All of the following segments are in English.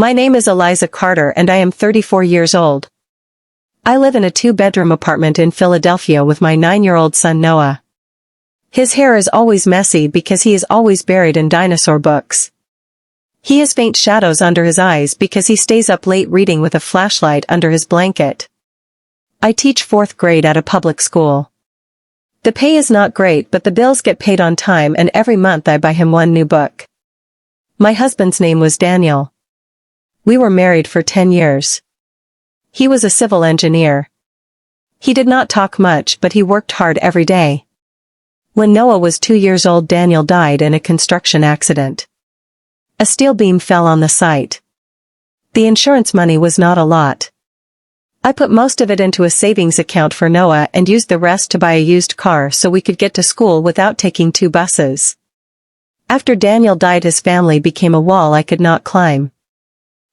My name is Eliza Carter and I am 34 years old. I live in a 2-bedroom apartment in Philadelphia with my 9-year-old son Noah. His hair is always messy because he is always buried in dinosaur books. He has faint shadows under his eyes because he stays up late reading with a flashlight under his blanket. I teach 4th grade at a public school. The pay is not great, but the bills get paid on time, and every month I buy him one new book. My husband's name was Daniel. We were married for 10 years. He was a civil engineer. He did not talk much, but he worked hard every day. When Noah was 2 years old, Daniel died in a construction accident. A steel beam fell on the site. The insurance money was not a lot. I put most of it into a savings account for Noah and used the rest to buy a used car so we could get to school without taking 2 buses. After Daniel died, his family became a wall I could not climb.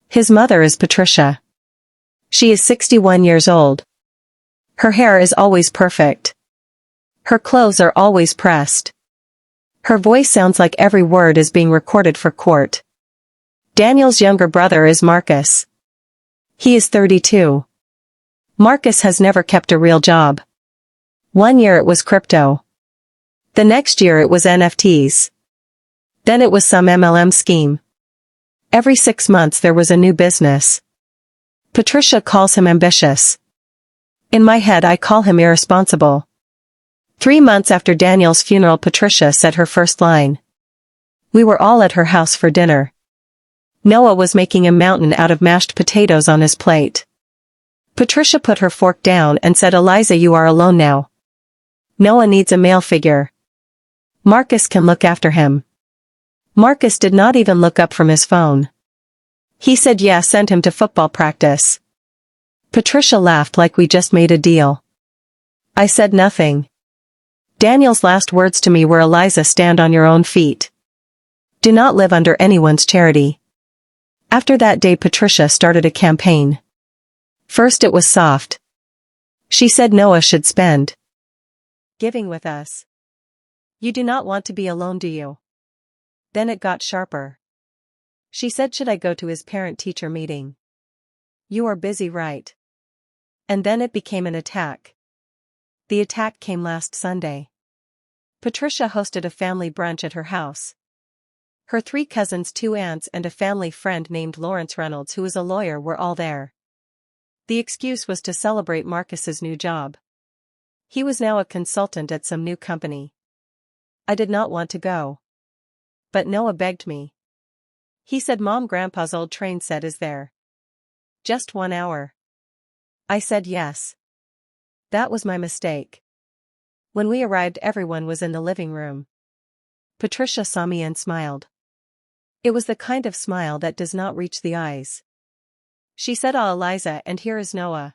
His mother is Patricia. She is 61 years old. Her hair is always perfect. Her clothes are always pressed. Her voice sounds like every word is being recorded for court. Daniel's younger brother is Marcus. He is 32. Marcus has never kept a real job. One year it was crypto. The next year it was NFTs. Then it was some MLM scheme. Every 6 months there was a new business. Patricia calls him ambitious. In my head I call him irresponsible. 3 months after Daniel's funeral, Patricia said her first line. We were all at her house for dinner. Noah was making a mountain out of mashed potatoes on his plate. Patricia put her fork down and said, "Eliza, you are alone now. Noah needs a male figure. Marcus can look after him." Marcus did not even look up from his phone. He said yes, send him to football practice. Patricia laughed like we just made a deal. I said nothing. Daniel's last words to me were, "Eliza, stand on your own feet. Do not live under anyone's charity." After that day, Patricia started a campaign. First it was soft. She said Noah should spend giving with us. You do not want to be alone, do you? Then it got sharper. She said, should I go to his parent-teacher meeting? You are busy, right? And then it became an attack. The attack came last Sunday. Patricia hosted a family brunch at her house. Her 3 cousins, 2 aunts, and a family friend named Lawrence Reynolds, who is a lawyer, were all there. The excuse was to celebrate Marcus's new job. He was now a consultant at some new company. I did not want to go. But Noah begged me. He said, "Mom, Grandpa's old train set is there. Just 1 hour." I said yes. That was my mistake. When we arrived, everyone was in the living room. Patricia saw me and smiled. It was the kind of smile that does not reach the eyes. She said, "Ah, Eliza, and here is Noah."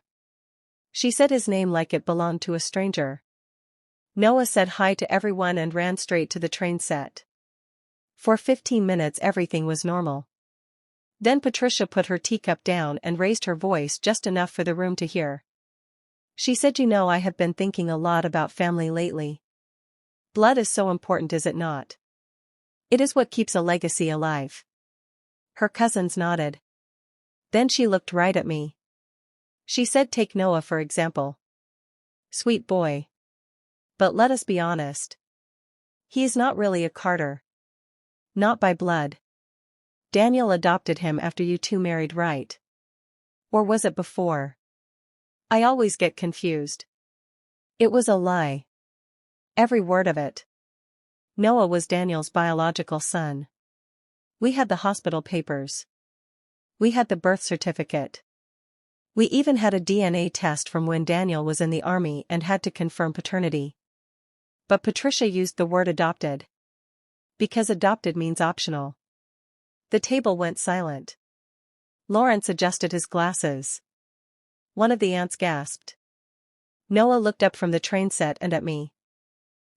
She said his name like it belonged to a stranger. Noah said hi to everyone and ran straight to the train set. For 15 minutes everything was normal. Then Patricia put her teacup down and raised her voice just enough for the room to hear. She said, "You know, I have been thinking a lot about family lately. Blood is so important, is it not? It is what keeps a legacy alive." Her cousins nodded. Then she looked right at me. She said, "Take Noah for example. Sweet boy. But let us be honest. He is not really a Carter. Not by blood. Daniel adopted him after you 2 married, right? Or was it before? I always get confused." It was a lie. Every word of it. Noah was Daniel's biological son. We had the hospital papers. We had the birth certificate. We even had a DNA test from when Daniel was in the army and had to confirm paternity. But Patricia used the word adopted. Because adopted means optional. The table went silent. Lawrence adjusted his glasses. One of the aunts gasped. Noah looked up from the train set and at me.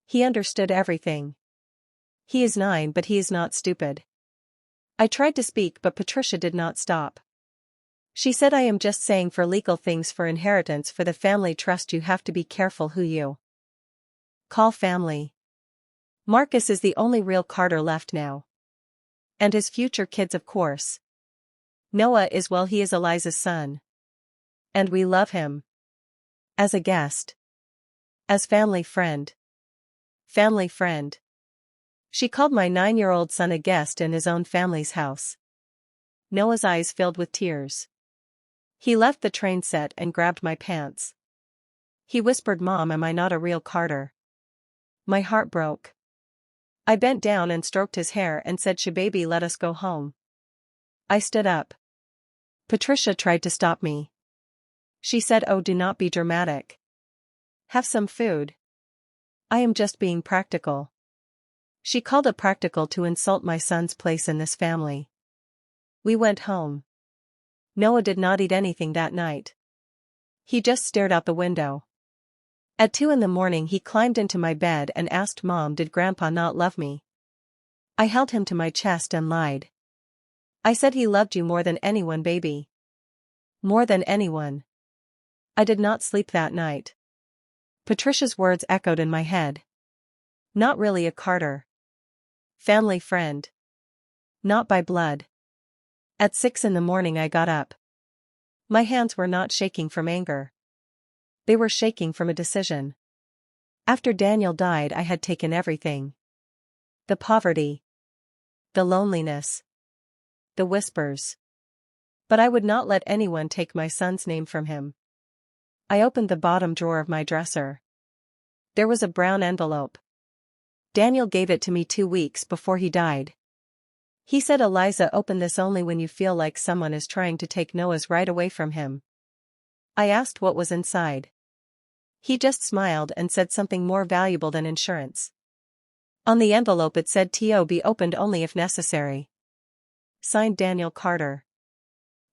He understood everything. He is 9, but he is not stupid. I tried to speak, but Patricia did not stop. She said, "I am just saying, for legal things, for inheritance, for the family trust, you have to be careful who you call family. Marcus is the only real Carter left now. And his future kids, of course. Noah is well, he is Eliza's son. And we love him. As a guest. As family friend. Family friend. She called my 9-year-old son a guest in his own family's house. Noah's eyes filled with tears. He left the train set and grabbed my pants. He whispered, "Mom, am I not a real Carter?" My heart broke. I bent down and stroked his hair and said, "Shababy, let us go home." I stood up. Patricia tried to stop me. She said, "Oh, do not be dramatic. Have some food. I am just being practical." She called it practical to insult my son's place in this family. We went home. Noah did not eat anything that night. He just stared out the window. At 2 a.m. he climbed into my bed and asked, "Mom, did Grandpa not love me?" I held him to my chest and lied. I said, "He loved you more than anyone, baby. More than anyone." I did not sleep that night. Patricia's words echoed in my head. Not really a Carter. Family friend. Not by blood. At 6 a.m. I got up. My hands were not shaking from anger. They were shaking from a decision. After Daniel died, I had taken everything. The poverty. The loneliness. The whispers. But I would not let anyone take my son's name from him. I opened the bottom drawer of my dresser. There was a brown envelope. Daniel gave it to me 2 weeks before he died. He said, "Eliza, open this only when you feel like someone is trying to take Noah's right away from him." I asked what was inside. He just smiled and said, "Something more valuable than insurance." On the envelope it said, "To be opened only if necessary." Signed, Daniel Carter.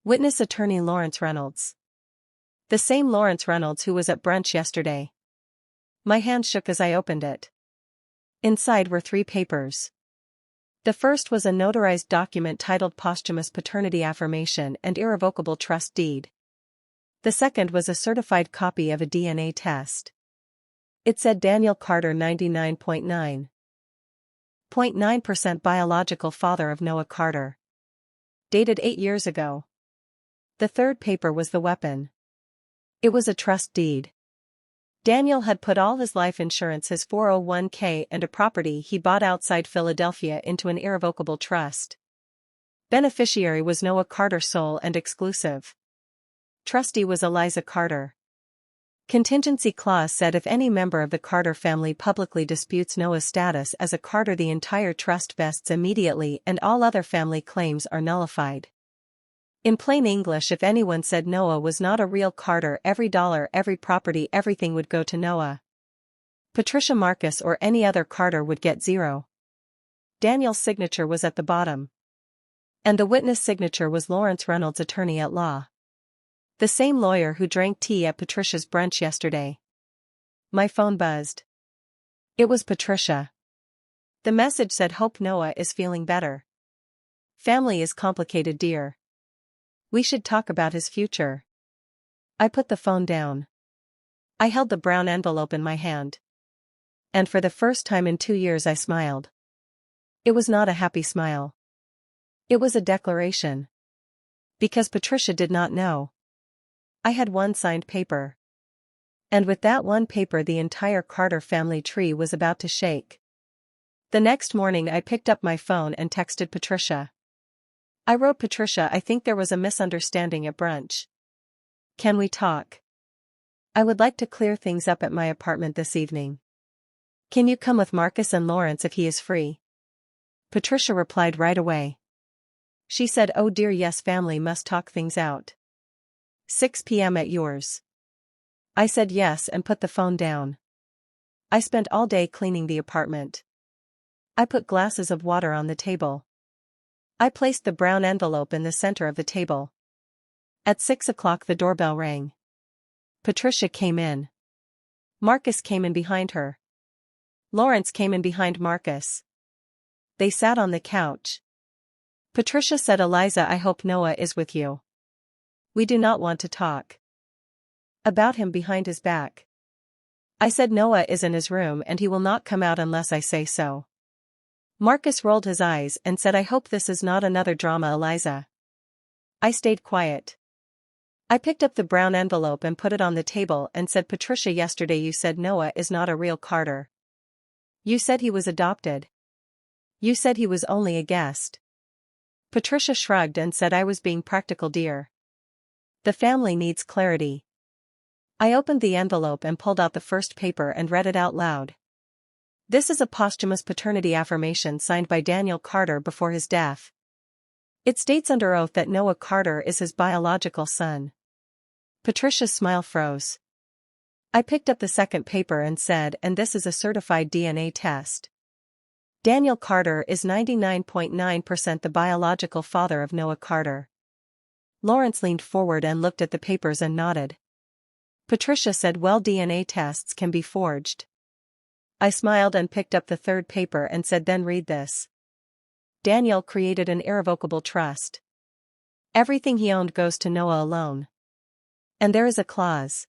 Witness attorney Lawrence Reynolds. The same Lawrence Reynolds who was at brunch yesterday. My hand shook as I opened it. Inside were 3 papers. The first was a notarized document titled Posthumous Paternity Affirmation and Irrevocable Trust Deed. The second was a certified copy of a DNA test. It said Daniel Carter 99.9% biological father of Noah Carter. Dated 8 years ago. The third paper was the weapon. It was a trust deed. Daniel had put all his life insurance, his 401k and a property he bought outside Philadelphia into an irrevocable trust. Beneficiary was Noah Carter sole and exclusive. Trustee was Eliza Carter. Contingency clause said if any member of the Carter family publicly disputes Noah's status as a Carter, the entire trust vests immediately and all other family claims are nullified. In plain English, if anyone said Noah was not a real Carter, every dollar, every property, everything would go to Noah. Patricia Marcus or any other Carter would get 0. Daniel's signature was at the bottom. And the witness signature was Lawrence Reynolds, attorney at law. The same lawyer who drank tea at Patricia's brunch yesterday. My phone buzzed. It was Patricia. The message said, "Hope Noah is feeling better. Family is complicated, dear. We should talk about his future." I put the phone down. I held the brown envelope in my hand. And for the first time in 2 years I smiled. It was not a happy smile. It was a declaration. Because Patricia did not know. I had one signed paper. And with that one paper the entire Carter family tree was about to shake. The next morning I picked up my phone and texted Patricia. I wrote, "Patricia, I think there was a misunderstanding at brunch. Can we talk? I would like to clear things up at my apartment this evening. Can you come with Marcus and Lawrence if he is free?" Patricia replied right away. She said, "Oh dear, yes, family must talk things out. 6 p.m. at yours." I said yes and put the phone down. I spent all day cleaning the apartment. I put glasses of water on the table. I placed the brown envelope in the center of the table. At 6 o'clock the doorbell rang. Patricia came in. Marcus came in behind her. Lawrence came in behind Marcus. They sat on the couch. Patricia said, "Eliza, I hope Noah is with you. We do not want to talk about him behind his back." I said, "Noah is in his room and he will not come out unless I say so." Marcus rolled his eyes and said, "I hope this is not another drama, Eliza." I stayed quiet. I picked up the brown envelope and put it on the table and said, Patricia, yesterday you said Noah is not a real Carter. You said he was adopted. You said he was only a guest. Patricia shrugged and said I was being practical, dear. The family needs clarity. I opened the envelope and pulled out the first paper and read it out loud. This is a posthumous paternity affirmation signed by Daniel Carter before his death. It states under oath that Noah Carter is his biological son. Patricia's smile froze. I picked up the second paper and said, and this is a certified DNA test. Daniel Carter is 99.9% the biological father of Noah Carter. Lawrence leaned forward and looked at the papers and nodded. Patricia said, well, DNA tests can be forged. I smiled and picked up the third paper and said, then read this. Daniel created an irrevocable trust. Everything he owned goes to Noah alone. And there is a clause.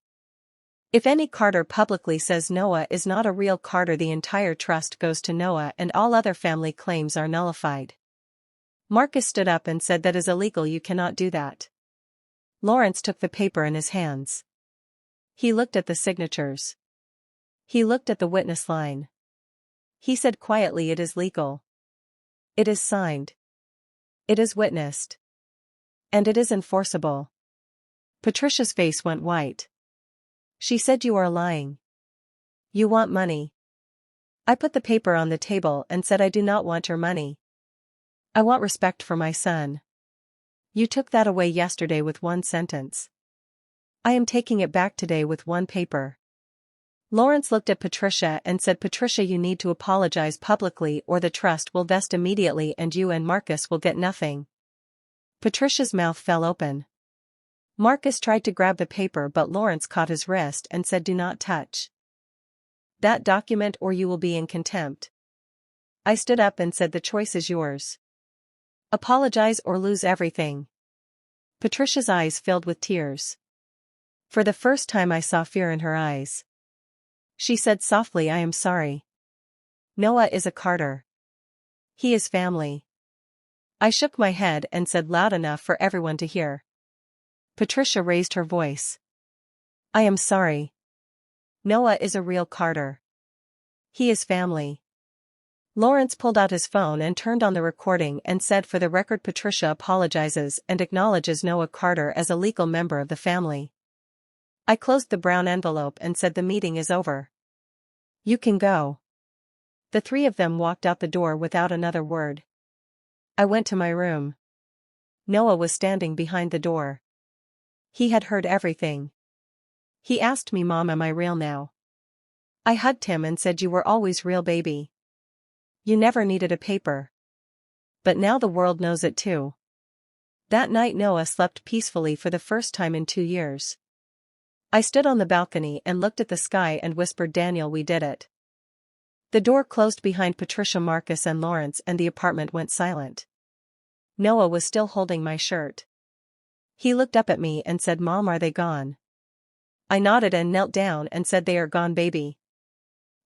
If any Carter publicly says Noah is not a real Carter, the entire trust goes to Noah and all other family claims are nullified. Marcus stood up and said, that is illegal, you cannot do that. Lawrence took the paper in his hands. He looked at the signatures. He looked at the witness line. He said quietly, it is legal. It is signed. It is witnessed. And it is enforceable. Patricia's face went white. She said, you are lying. You want money. I put the paper on the table and said, I do not want your money. I want respect for my son. You took that away yesterday with one sentence. I am taking it back today with one paper. Lawrence looked at Patricia and said, Patricia, you need to apologize publicly or the trust will vest immediately and you and Marcus will get nothing. Patricia's mouth fell open. Marcus tried to grab the paper, but Lawrence caught his wrist and said, do not touch that document or you will be in contempt. I stood up and said, the choice is yours. Apologize or lose everything. Patricia's eyes filled with tears. For the first time I saw fear in her eyes. She said softly, I am sorry. Noah is a Carter. He is family. I shook my head and said loud enough for everyone to hear. Patricia raised her voice. I am sorry. Noah is a real Carter. He is family. Lawrence pulled out his phone and turned on the recording and said, for the record, Patricia apologizes and acknowledges Noah Carter as a legal member of the family. I closed the brown envelope and said, the meeting is over. You can go. The three of them walked out the door without another word. I went to my room. Noah was standing behind the door. He had heard everything. He asked me, Mom, am I real now? I hugged him and said, you were always real, baby. You never needed a paper. But now the world knows it too. That night Noah slept peacefully for the first time in 2 years. I stood on the balcony and looked at the sky and whispered, Daniel, we did it. The door closed behind Patricia, Marcus and Lawrence and the apartment went silent. Noah was still holding my shirt. He looked up at me and said, Mom, are they gone? I nodded and knelt down and said, they are gone, baby.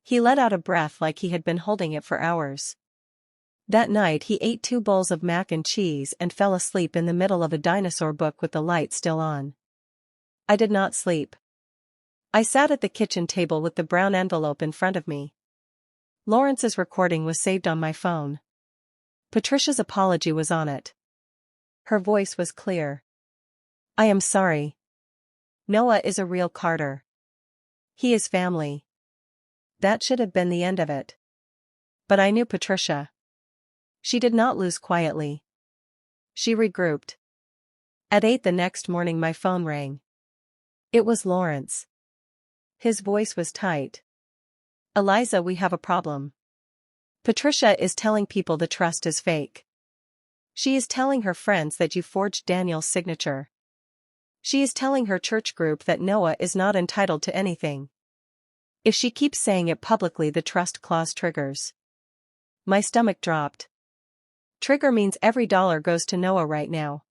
He let out a breath like he had been holding it for hours. That night he ate 2 bowls of mac and cheese and fell asleep in the middle of a dinosaur book with the light still on. I did not sleep. I sat at the kitchen table with the brown envelope in front of me. Lawrence's recording was saved on my phone. Patricia's apology was on it. Her voice was clear. I am sorry. Noah is a real Carter. He is family. That should have been the end of it. But I knew Patricia. She did not lose quietly. She regrouped. At 8 the next morning my phone rang. It was Lawrence. His voice was tight. Eliza, we have a problem. Patricia is telling people the trust is fake. She is telling her friends that you forged Daniel's signature. She is telling her church group that Noah is not entitled to anything. If she keeps saying it publicly, the trust clause triggers. My stomach dropped. Trigger means every dollar goes to Noah right now.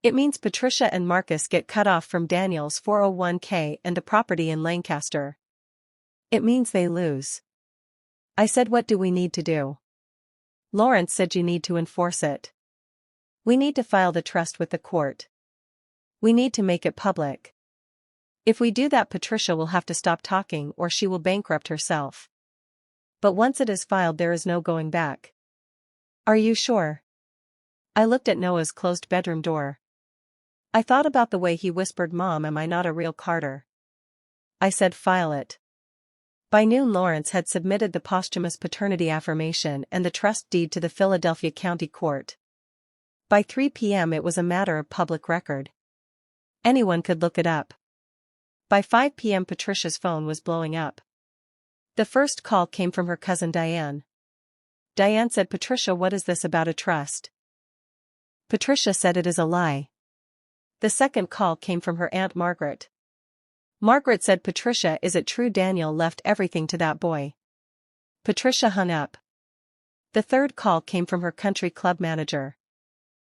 It means Patricia and Marcus get cut off from Daniel's 401k and the property in Lancaster. It means they lose. I said, what do we need to do? Lawrence said, you need to enforce it. We need to file the trust with the court. We need to make it public. If we do that, Patricia will have to stop talking or she will bankrupt herself. But once it is filed, there is no going back. Are you sure? I looked at Noah's closed bedroom door. I thought about the way he whispered, "Mom, am I not a real Carter?" I said, "File it." By noon, Lawrence had submitted the posthumous paternity affirmation and the trust deed to the Philadelphia County Court. By 3 p.m. it was a matter of public record. Anyone could look it up. By 5 p.m. Patricia's phone was blowing up. The first call came from her cousin Diane. Diane said, "Patricia, what is this about a trust?" Patricia said, "It is a lie." The second call came from her Aunt Margaret. Margaret said, "Patricia, is it true Daniel left everything to that boy?" Patricia hung up. The third call came from her country club manager.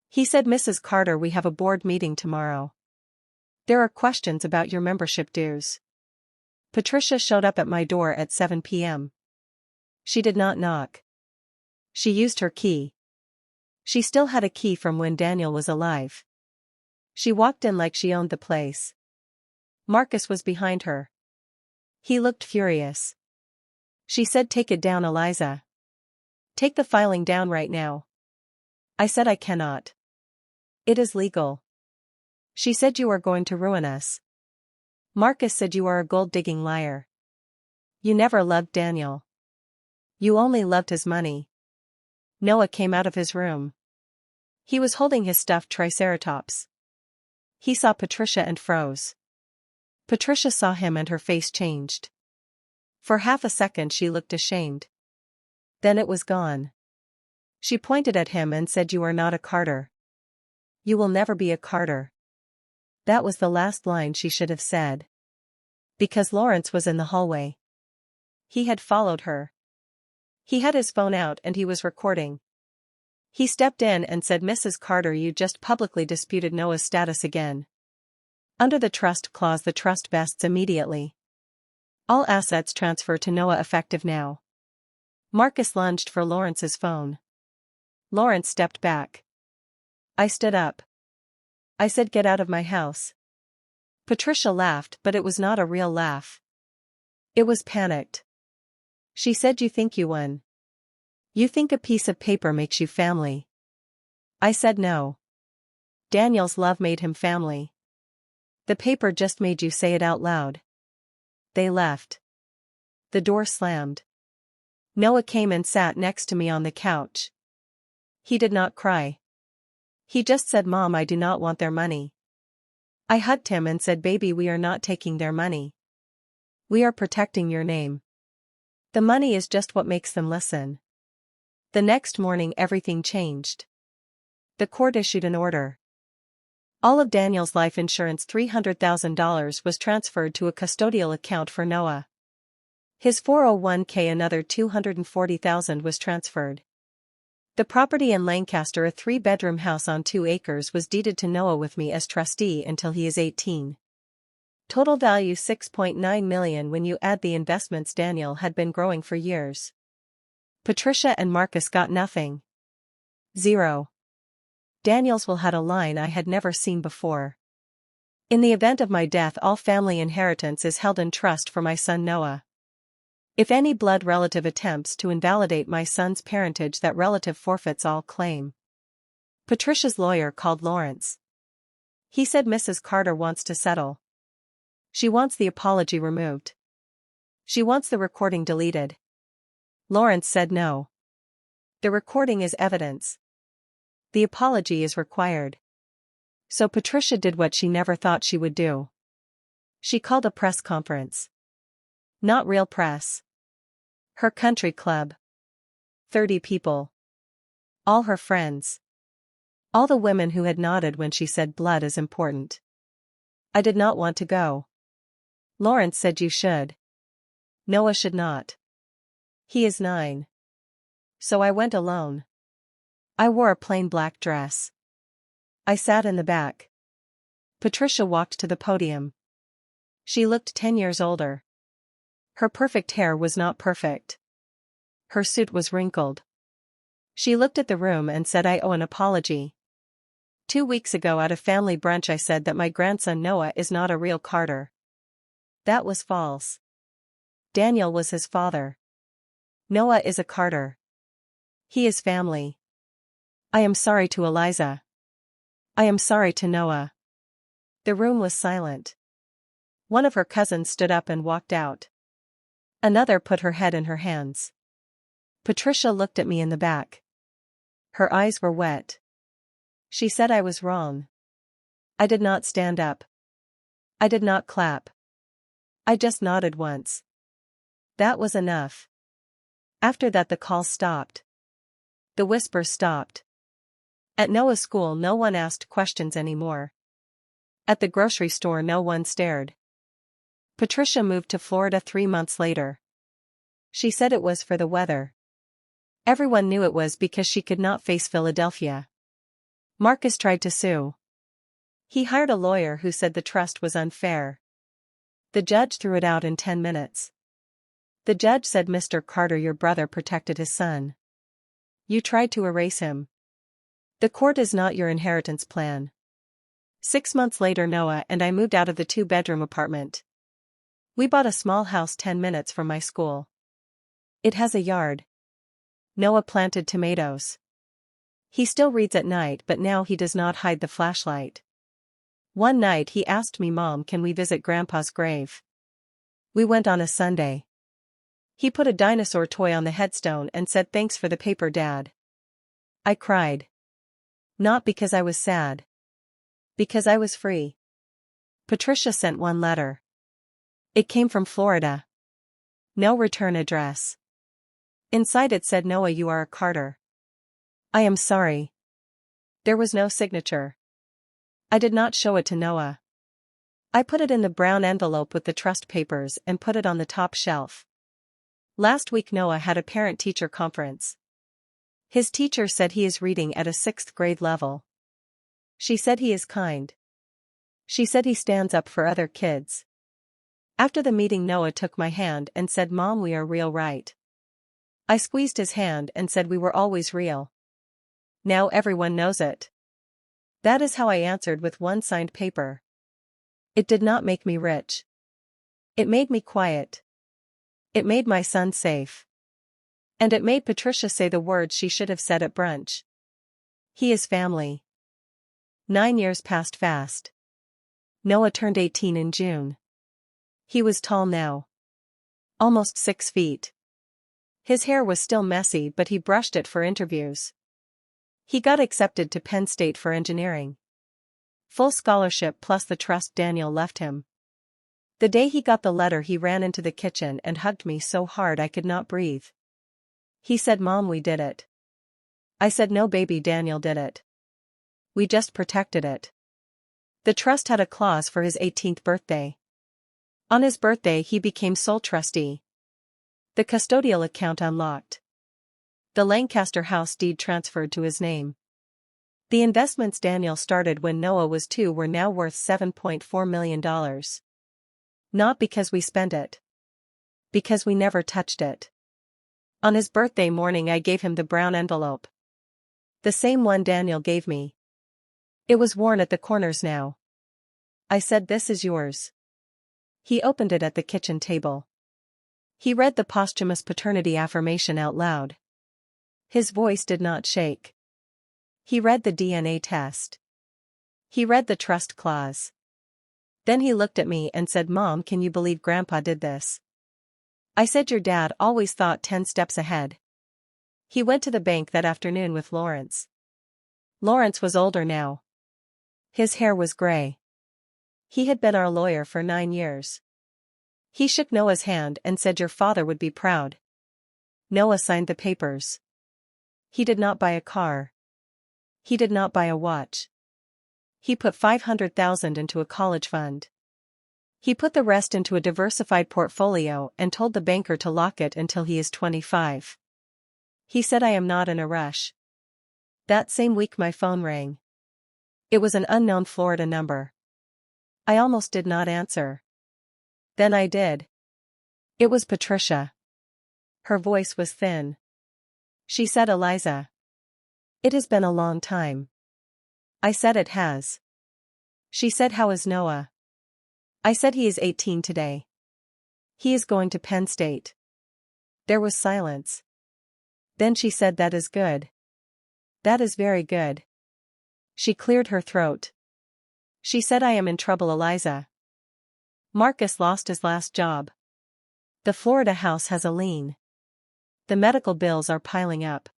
He said, "Mrs. Carter, we have a board meeting tomorrow. There are questions about your membership dues." Patricia showed up at my door at 7 p.m. She did not knock. She used her key. She still had a key from when Daniel was alive. She walked in like she owned the place. Marcus was behind her. He looked furious. She said, "Take it down, Eliza. Take the filing down right now." I said, "I cannot. It is legal." She said, "You are going to ruin us." Marcus said, "You are a gold-digging liar. You never loved Daniel. You only loved his money." Noah came out of his room. He was holding his stuffed triceratops. He saw Patricia and froze. Patricia saw him and her face changed. For half a second she looked ashamed. Then it was gone. She pointed at him and said, "You are not a Carter. You will never be a Carter." That was the last line she should have said. Because Lawrence was in the hallway. He had followed her. He had his phone out and he was recording. He stepped in and said, "Mrs. Carter, you just publicly disputed Noah's status again. Under the trust clause, the trust vests immediately. All assets transfer to Noah effective now." Marcus lunged for Lawrence's phone. Lawrence stepped back. I stood up. I said, "Get out of my house." Patricia laughed, but it was not a real laugh. It was panicked. She said, "You think you won? You think a piece of paper makes you family?" I said, "No. Daniel's love made him family. The paper just made you say it out loud." They left. The door slammed. Noah came and sat next to me on the couch. He did not cry. He just said, "Mom, I do not want their money." I hugged him and said, "Baby, we are not taking their money. We are protecting your name. The money is just what makes them listen." The next morning everything changed. The court issued an order. All of Daniel's life insurance, $300,000, was transferred to a custodial account for Noah. His 401k, another $240,000, was transferred. The property in Lancaster, a 3-bedroom house on 2 acres, was deeded to Noah with me as trustee until he is 18. Total value $6.9 million when you add the investments Daniel had been growing for years. Patricia and Marcus got nothing. Zero. Daniel's will had a line I had never seen before. "In the event of my death, all family inheritance is held in trust for my son Noah. If any blood relative attempts to invalidate my son's parentage, that relative forfeits all claim." Patricia's lawyer called Lawrence. He said, "Mrs. Carter wants to settle. She wants the apology removed. She wants the recording deleted." Lawrence said no. The recording is evidence. The apology is required. So Patricia did what she never thought she would do. She called a press conference. Not real press. Her country club. 30 people. All her friends. All the women who had nodded when she said blood is important. I did not want to go. Lawrence said, "You should. Noah should not. He is 9. So I went alone. I wore a plain black dress. I sat in the back. Patricia walked to the podium. She looked 10 years older. Her perfect hair was not perfect. Her suit was wrinkled. She looked at the room and said, "I owe an apology. 2 weeks ago at a family brunch I said that my grandson Noah is not a real Carter. That was false. Daniel was his father. Noah is a Carter. He is family. I am sorry to Eliza. I am sorry to Noah. The room was silent. One of her cousins stood up and walked out. Another put her head in her hands. Patricia looked at me in the back. Her eyes were wet. She said I was wrong. I did not stand up. I did not clap. I just nodded once. That was enough. After that the call stopped. The whispers stopped. At Noah's school no one asked questions anymore. At the grocery store no one stared. Patricia moved to Florida 3 months later. She said it was for the weather. Everyone knew it was because she could not face Philadelphia. Marcus tried to sue. He hired a lawyer who said the trust was unfair. The judge threw it out in 10 minutes. The judge said, "Mr. Carter, your brother protected his son. You tried to erase him. The court is not your inheritance plan." 6 months later Noah and I moved out of the 2-bedroom apartment. We bought a small house 10 minutes from my school. It has a yard. Noah planted tomatoes. He still reads at night, but now he does not hide the flashlight. One night he asked me, "Mom, can we visit Grandpa's grave?" We went on a Sunday. He put a dinosaur toy on the headstone and said, "Thanks for the paper, Dad." I cried. Not because I was sad. Because I was free. Patricia sent one letter. It came from Florida. No return address. Inside it said, "Noah, you are a Carter. I am sorry." There was no signature. I did not show it to Noah. I put it in the brown envelope with the trust papers and put it on the top shelf. Last week Noah had a parent-teacher conference. His teacher said he is reading at a 6th grade level. She said he is kind. She said he stands up for other kids. After the meeting Noah took my hand and said, "Mom, we are real, right?" I squeezed his hand and said, "We were always real. Now everyone knows it." That is how I answered with one signed paper. It did not make me rich. It made me quiet. It made my son safe. And it made Patricia say the words she should have said at brunch. He is family. 9 years passed fast. Noah turned 18 in June. He was tall now. Almost 6 feet. His hair was still messy, but he brushed it for interviews. He got accepted to Penn State for engineering. Full scholarship plus the trust Daniel left him. The day he got the letter he ran into the kitchen and hugged me so hard I could not breathe. He said, "Mom, we did it." I said, "No, baby, Daniel did it. We just protected it." The trust had a clause for his 18th birthday. On his birthday he became sole trustee. The custodial account unlocked. The Lancaster house deed transferred to his name. The investments Daniel started when Noah was 2 were now worth $7.4 million. Not because we spent it. Because we never touched it. On his birthday morning I gave him the brown envelope. The same one Daniel gave me. It was worn at the corners now. I said, "This is yours." He opened it at the kitchen table. He read the posthumous paternity affirmation out loud. His voice did not shake. He read the DNA test. He read the trust clause. Then he looked at me and said, "Mom, can you believe Grandpa did this?" I said, "Your dad always thought 10 steps ahead." He went to the bank that afternoon with Lawrence. Lawrence was older now. His hair was gray. He had been our lawyer for 9 years. He shook Noah's hand and said, "Your father would be proud." Noah signed the papers. He did not buy a car. He did not buy a watch. He put $500,000 into a college fund. He put the rest into a diversified portfolio and told the banker to lock it until he is 25. He said, "I am not in a rush." That same week my phone rang. It was an unknown Florida number. I almost did not answer. Then I did. It was Patricia. Her voice was thin. She said, "Eliza. It has been a long time. I said it has. She said, how is Noah? I said he is 18 today. He is going to Penn State. There was silence. Then she said, that is good. That is very good. She cleared her throat. She said, I am in trouble, Eliza. Marcus lost his last job. The Florida house has a lien. The medical bills are piling up.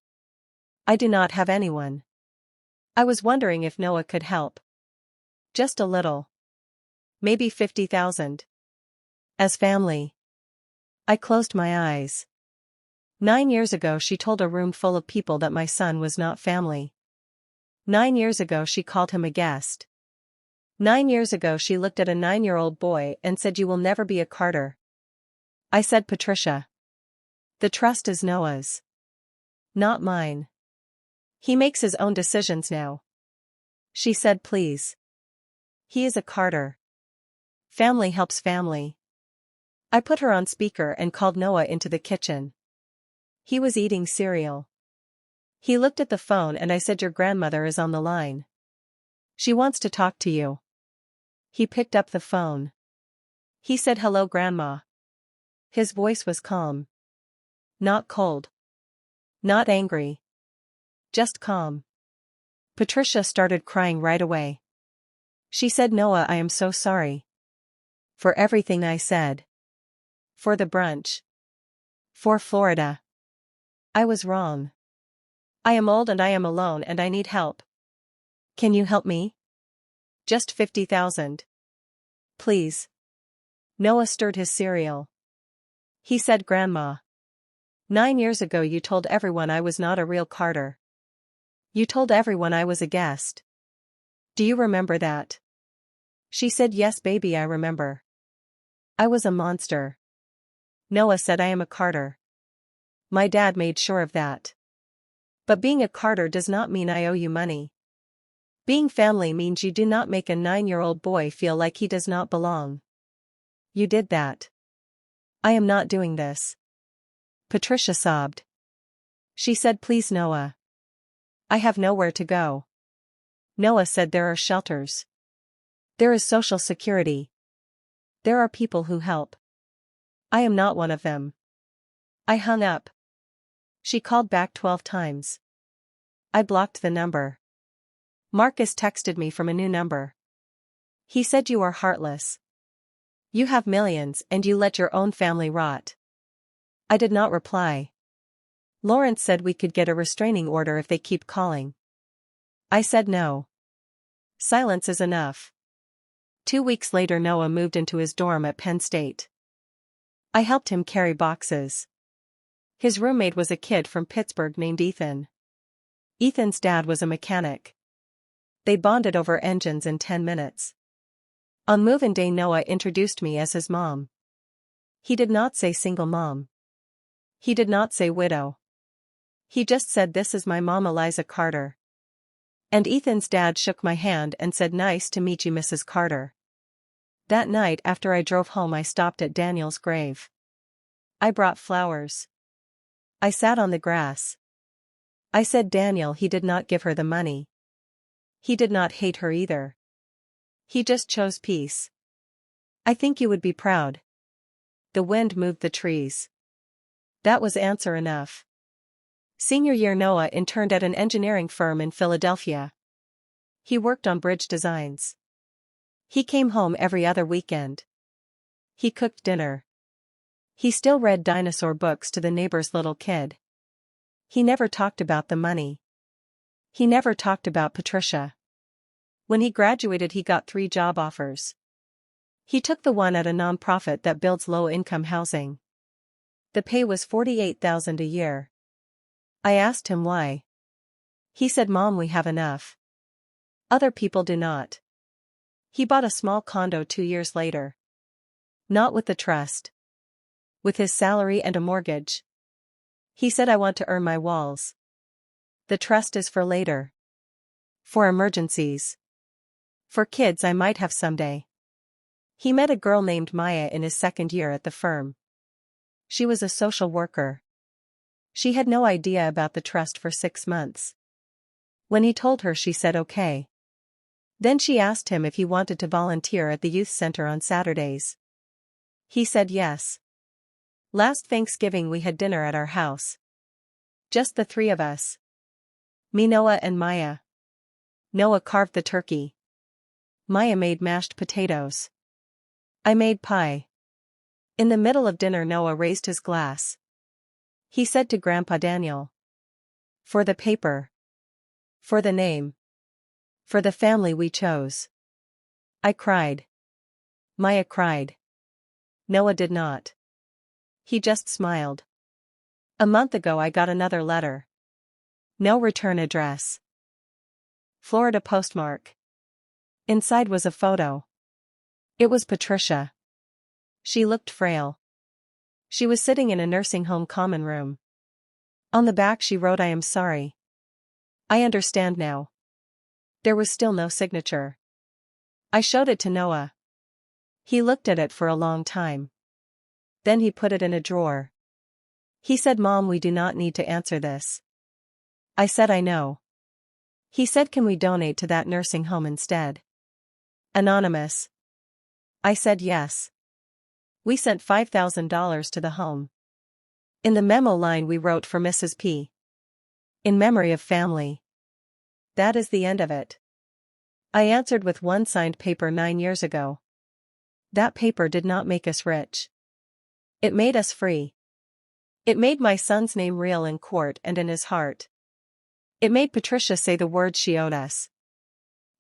I do not have anyone. I was wondering if Noah could help. Just a little. Maybe 50,000. As family. I closed my eyes. 9 years ago she told a room full of people that my son was not family. 9 years ago she called him a guest. 9 years ago she looked at a 9-year-old boy and said, you will never be a Carter. I said, Patricia. The trust is Noah's. Not mine. He makes his own decisions now. She said, please. He is a Carter. Family helps family. I put her on speaker and called Noah into the kitchen. He was eating cereal. He looked at the phone and I said, your grandmother is on the line. She wants to talk to you. He picked up the phone. He said, hello, Grandma. His voice was calm. Not cold. Not angry. Just calm. Patricia started crying right away. She said, Noah, I am so sorry. For everything I said. For the brunch. For Florida. I was wrong. I am old and I am alone and I need help. Can you help me? Just 50,000. Please. Noah stirred his cereal. He said, Grandma. 9 years ago you told everyone I was not a real Carter. You told everyone I was a guest. Do you remember that? She said, yes, baby, I remember. I was a monster. Noah said, I am a Carter. My dad made sure of that. But being a Carter does not mean I owe you money. Being family means you do not make a 9-year-old boy feel like he does not belong. You did that. I am not doing this. Patricia sobbed. She said, please, Noah. I have nowhere to go. Noah said, there are shelters. There is Social Security. There are people who help. I am not one of them. I hung up. She called back 12 times. I blocked the number. Marcus texted me from a new number. He said, you are heartless. You have millions and you let your own family rot. I did not reply. Lawrence said we could get a restraining order if they keep calling. I said no. Silence is enough. 2 weeks later Noah moved into his dorm at Penn State. I helped him carry boxes. His roommate was a kid from Pittsburgh named Ethan. Ethan's dad was a mechanic. They bonded over engines in 10 minutes. On move-in day Noah introduced me as his mom. He did not say single mom. He did not say widow. He just said, this is my mom, Eliza Carter. And Ethan's dad shook my hand and said, nice to meet you, Mrs. Carter. That night after I drove home I stopped at Daniel's grave. I brought flowers. I sat on the grass. I said, Daniel, he did not give her the money. He did not hate her either. He just chose peace. I think you would be proud. The wind moved the trees. That was answer enough. Senior year Noah interned at an engineering firm in Philadelphia. He worked on bridge designs. He came home every other weekend. He cooked dinner. He still read dinosaur books to the neighbor's little kid. He never talked about the money. He never talked about Patricia. When he graduated he got 3 job offers. He took the one at a nonprofit that builds low-income housing. The pay was $48,000 a year. I asked him why. He said, Mom, we have enough. Other people do not. He bought a small condo 2 years later. Not with the trust. With his salary and a mortgage. He said, I want to earn my walls. The trust is for later. For emergencies. For kids I might have someday. He met a girl named Maya in his 2nd year at the firm. She was a social worker. She had no idea about the trust for 6 months. When he told her she said okay. Then she asked him if he wanted to volunteer at the youth center on Saturdays. He said yes. Last Thanksgiving we had dinner at our house. Just the three of us. Me, Noah and Maya. Noah carved the turkey. Maya made mashed potatoes. I made pie. In the middle of dinner Noah raised his glass. He said to Grandpa Daniel. For the paper. For the name. For the family we chose. I cried. Maya cried. Noah did not. He just smiled. A month ago I got another letter. No return address. Florida postmark. Inside was a photo. It was Patricia. She looked frail. She was sitting in a nursing home common room. On the back she wrote, I am sorry. I understand now. There was still no signature. I showed it to Noah. He looked at it for a long time. Then he put it in a drawer. He said, Mom, we do not need to answer this. I said, I know. He said, can we donate to that nursing home instead? Anonymous. I said yes. We sent $5,000 to the home. In the memo line we wrote, for Mrs. P. In memory of family. That is the end of it. I answered with one signed paper 9 years ago. That paper did not make us rich. It made us free. It made my son's name real in court and in his heart. It made Patricia say the words she owed us.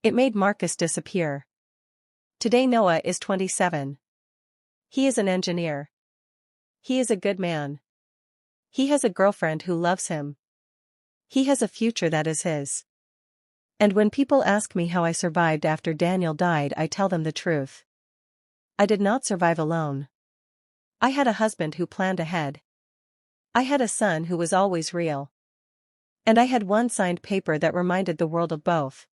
It made Marcus disappear. Today Noah is 27. He is an engineer. He is a good man. He has a girlfriend who loves him. He has a future that is his. And when people ask me how I survived after Daniel died, I tell them the truth. I did not survive alone. I had a husband who planned ahead. I had a son who was always real. And I had one signed paper that reminded the world of both.